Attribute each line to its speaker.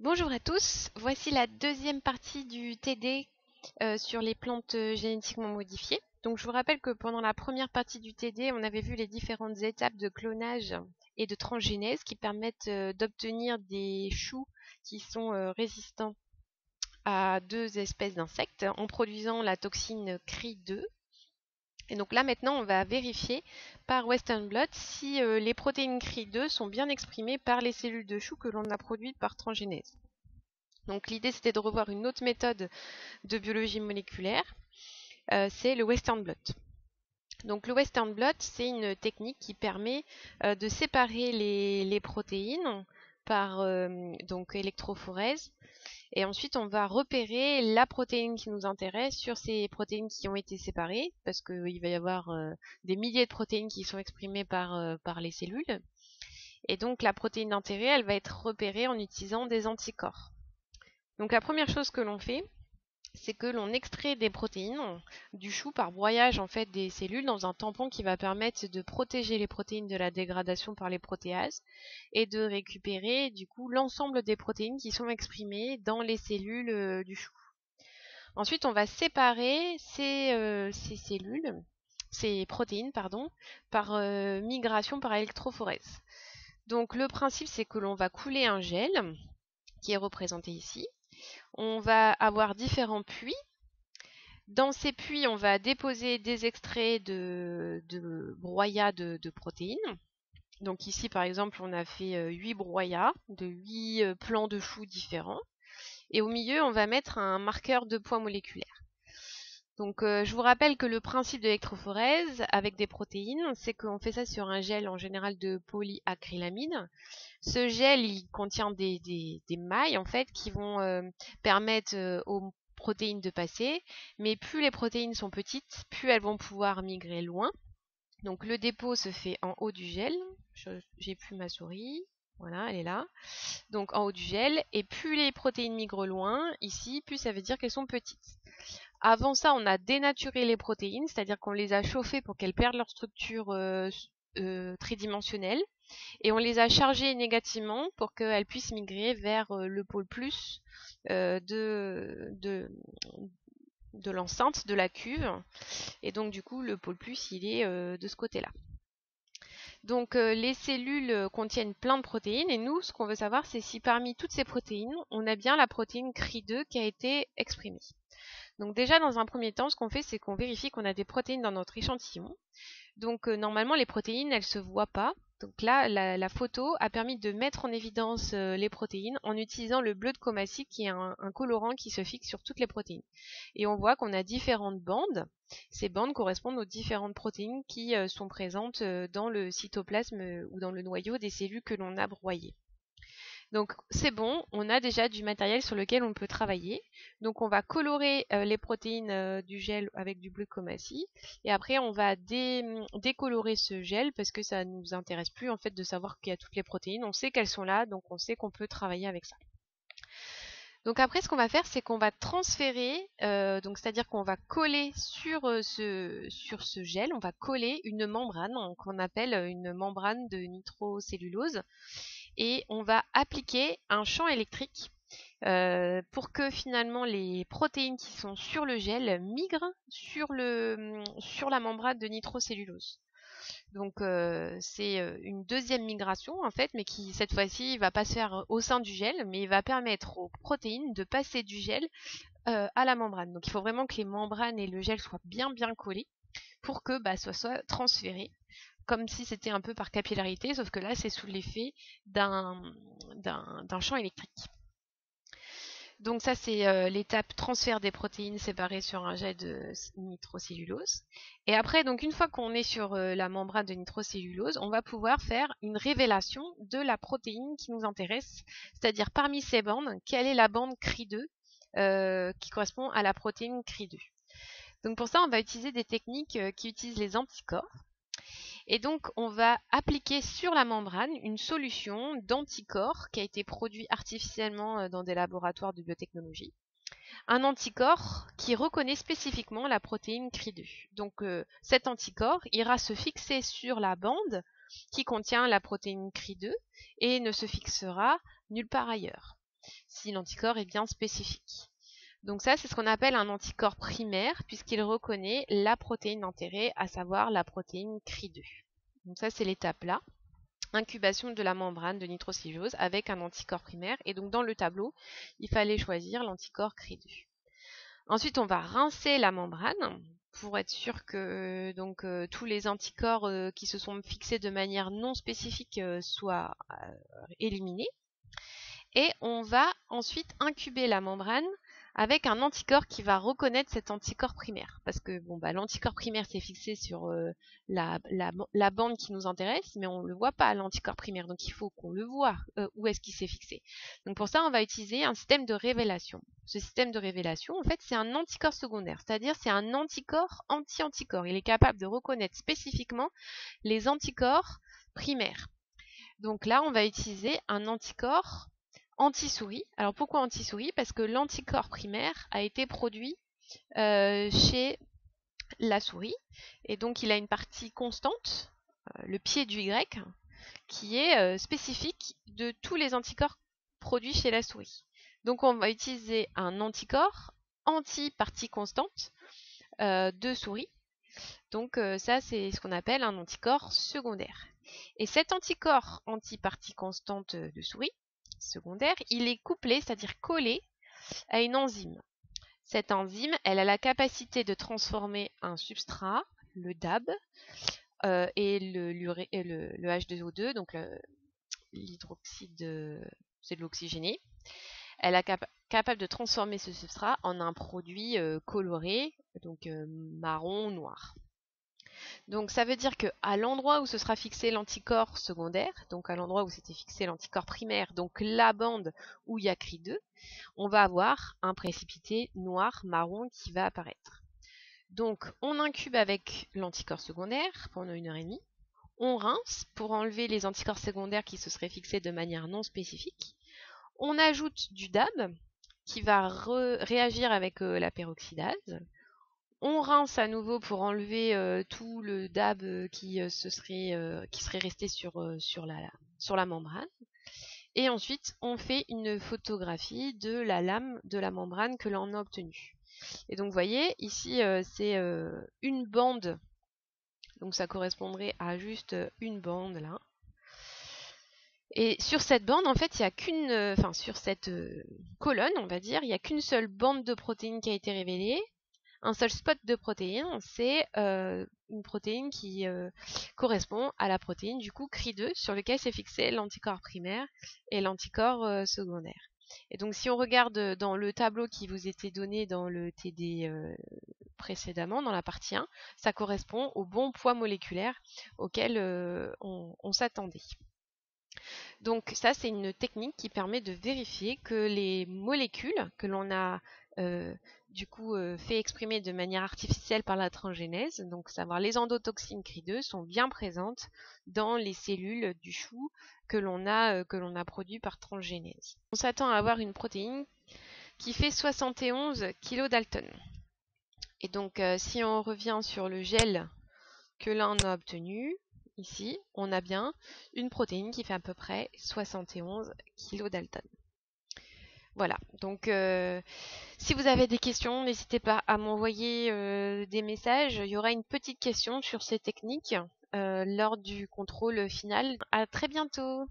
Speaker 1: Bonjour à tous, voici la deuxième partie du TD sur les plantes génétiquement modifiées. Donc je vous rappelle que pendant la première partie du TD, on avait vu les différentes étapes de clonage et de transgénèse qui permettent d'obtenir des choux qui sont résistants à deux espèces d'insectes en produisant la toxine Cri2. Et donc là maintenant on va vérifier par Western blot si les protéines Cri2 sont bien exprimées par les cellules de choux que l'on a produites par transgénèse. Donc l'idée c'était de revoir une autre méthode de biologie moléculaire, c'est le Western blot. Donc le Western blot c'est une technique qui permet de séparer les protéines par donc électrophorèse, et ensuite on va repérer la protéine qui nous intéresse sur ces protéines qui ont été séparées, parce qu'il va y avoir des milliers de protéines qui sont exprimées par les cellules, et donc la protéine d'intérêt elle va être repérée en utilisant des anticorps. Donc la première chose que l'on fait, c'est que l'on extrait des protéines du chou par broyage en fait des cellules dans un tampon qui va permettre de protéger les protéines de la dégradation par les protéases et de récupérer du coup l'ensemble des protéines qui sont exprimées dans les cellules du chou. Ensuite, on va séparer ces cellules, ces protéines pardon, par migration par électrophorèse. Donc le principe c'est que l'on va couler un gel qui est représenté ici. On va avoir différents puits. Dans ces puits, on va déposer des extraits de broyats de protéines. Donc ici, par exemple, on a fait 8 broyats de 8 plants de choux différents. Et au milieu, on va mettre un marqueur de poids moléculaire. Donc je vous rappelle que le principe de l'électrophorèse avec des protéines, c'est qu'on fait ça sur un gel en général de polyacrylamide. Ce gel, il contient des mailles en fait qui vont permettre aux protéines de passer, mais plus les protéines sont petites, plus elles vont pouvoir migrer loin. Donc le dépôt se fait en haut du gel. J'ai plus ma souris. Voilà, elle est là. Donc en haut du gel. Et plus les protéines migrent loin, ici, plus ça veut dire qu'elles sont petites. Avant ça, on a dénaturé les protéines, c'est-à-dire qu'on les a chauffées pour qu'elles perdent leur structure tridimensionnelle. Et on les a chargées négativement pour qu'elles puissent migrer vers le pôle plus de l'enceinte, de la cuve. Et donc du coup, le pôle plus, il est de ce côté-là. Donc les cellules contiennent plein de protéines, et nous, ce qu'on veut savoir, c'est si parmi toutes ces protéines, on a bien la protéine Cri2 qui a été exprimée. Donc déjà, dans un premier temps, ce qu'on fait, c'est qu'on vérifie qu'on a des protéines dans notre échantillon. Donc normalement, les protéines, elles ne se voient pas. Donc là, la photo a permis de mettre en évidence les protéines en utilisant le bleu de Comassi, qui est un colorant qui se fixe sur toutes les protéines. Et on voit qu'on a différentes bandes. Ces bandes correspondent aux différentes protéines qui sont présentes dans le cytoplasme ou dans le noyau des cellules que l'on a broyées. Donc c'est bon, on a déjà du matériel sur lequel on peut travailler. Donc on va colorer les protéines du gel avec du bleu de Comassi, et après on va décolorer ce gel parce que ça ne nous intéresse plus en fait de savoir qu'il y a toutes les protéines. On sait qu'elles sont là, donc on sait qu'on peut travailler avec ça. Donc après, ce qu'on va faire, c'est qu'on va transférer, donc c'est-à-dire qu'on va coller sur ce gel, on va coller une membrane qu'on appelle une membrane de nitrocellulose, et on va appliquer un champ électrique pour que finalement les protéines qui sont sur le gel migrent sur la membrane de nitrocellulose. Donc c'est une deuxième migration en fait, mais qui cette fois-ci va pas se faire au sein du gel, mais il va permettre aux protéines de passer du gel à la membrane. Donc il faut vraiment que les membranes et le gel soient bien collés pour que ça soit transféré, comme si c'était un peu par capillarité, sauf que là c'est sous l'effet d'un champ électrique. Donc ça c'est l'étape transfert des protéines séparées sur un gel de nitrocellulose. Et après, donc une fois qu'on est sur la membrane de nitrocellulose, on va pouvoir faire une révélation de la protéine qui nous intéresse, c'est-à-dire parmi ces bandes, quelle est la bande Cri2 qui correspond à la protéine Cri2. Donc pour ça, on va utiliser des techniques qui utilisent les anticorps. Et donc, on va appliquer sur la membrane une solution d'anticorps qui a été produit artificiellement dans des laboratoires de biotechnologie. Un anticorps qui reconnaît spécifiquement la protéine Cri2. Donc, cet anticorps ira se fixer sur la bande qui contient la protéine Cri2 et ne se fixera nulle part ailleurs. si l'anticorps est bien spécifique. Donc ça, c'est ce qu'on appelle un anticorps primaire, puisqu'il reconnaît la protéine d'intérêt, à savoir la protéine Cri2. Donc ça, c'est l'étape là. Incubation de la membrane de nitrosilose avec un anticorps primaire. Et donc dans le tableau, il fallait choisir l'anticorps Cri2. Ensuite, on va rincer la membrane pour être sûr que tous les anticorps qui se sont fixés de manière non spécifique soient éliminés. Et on va ensuite incuber la membrane avec un anticorps qui va reconnaître cet anticorps primaire. Parce que l'anticorps primaire s'est fixé sur la bande qui nous intéresse, mais on ne le voit pas, l'anticorps primaire. Donc il faut qu'on le voit où est-ce qu'il s'est fixé. Donc pour ça, on va utiliser un système de révélation. Ce système de révélation, en fait, c'est un anticorps secondaire, c'est-à-dire c'est un anticorps anti-anticorps. Il est capable de reconnaître spécifiquement les anticorps primaires. Donc là, on va utiliser un anticorps anti-souris. Alors pourquoi anti-souris? Parce que l'anticorps primaire a été produit chez la souris et donc il a une partie constante, le pied du Y, qui est spécifique de tous les anticorps produits chez la souris. Donc on va utiliser un anticorps anti-partie constante de souris. Donc ça, c'est ce qu'on appelle un anticorps secondaire. Et cet anticorps anti-partie constante de souris secondaire, il est couplé, c'est-à-dire collé à une enzyme. Cette enzyme, elle a la capacité de transformer un substrat, le DAB, et le H2O2, donc l'hydroxyde, c'est de l'oxygéné. Elle est capable de transformer ce substrat en un produit coloré, donc marron ou noir. Donc ça veut dire qu'à l'endroit où se sera fixé l'anticorps secondaire, donc à l'endroit où s'était fixé l'anticorps primaire, donc la bande où il y a Cri2, on va avoir un précipité noir-marron qui va apparaître. Donc on incube avec l'anticorps secondaire pendant 1h30, on rince pour enlever les anticorps secondaires qui se seraient fixés de manière non spécifique, on ajoute du DAB qui va réagir avec la peroxydase. On rince à nouveau pour enlever tout le DAB qui serait resté sur la membrane. Et ensuite, on fait une photographie de la lame de la membrane que l'on a obtenue. Et donc, vous voyez, ici, c'est une bande. Donc, ça correspondrait à juste une bande, là. Et sur cette bande, en fait, il n'y a qu'une... sur cette colonne, on va dire, il n'y a qu'une seule bande de protéines qui a été révélée. Un seul spot de protéine, c'est une protéine qui correspond à la protéine du coup Cri2 sur lequel s'est fixé l'anticorps primaire et l'anticorps secondaire. Et donc si on regarde dans le tableau qui vous était donné dans le TD précédemment, dans la partie 1, ça correspond au bon poids moléculaire auquel on s'attendait. Donc ça, c'est une technique qui permet de vérifier que les molécules que l'on a fait exprimer de manière artificielle par la transgénèse, donc savoir les endotoxines Cri2, sont bien présentes dans les cellules du chou que l'on a produit par transgénèse. On s'attend à avoir une protéine qui fait 71 kDa. Et donc si on revient sur le gel que l'on a obtenu, ici, on a bien une protéine qui fait à peu près 71 kDa. Voilà, donc si vous avez des questions, n'hésitez pas à m'envoyer des messages. Il y aura une petite question sur ces techniques lors du contrôle final. À très bientôt!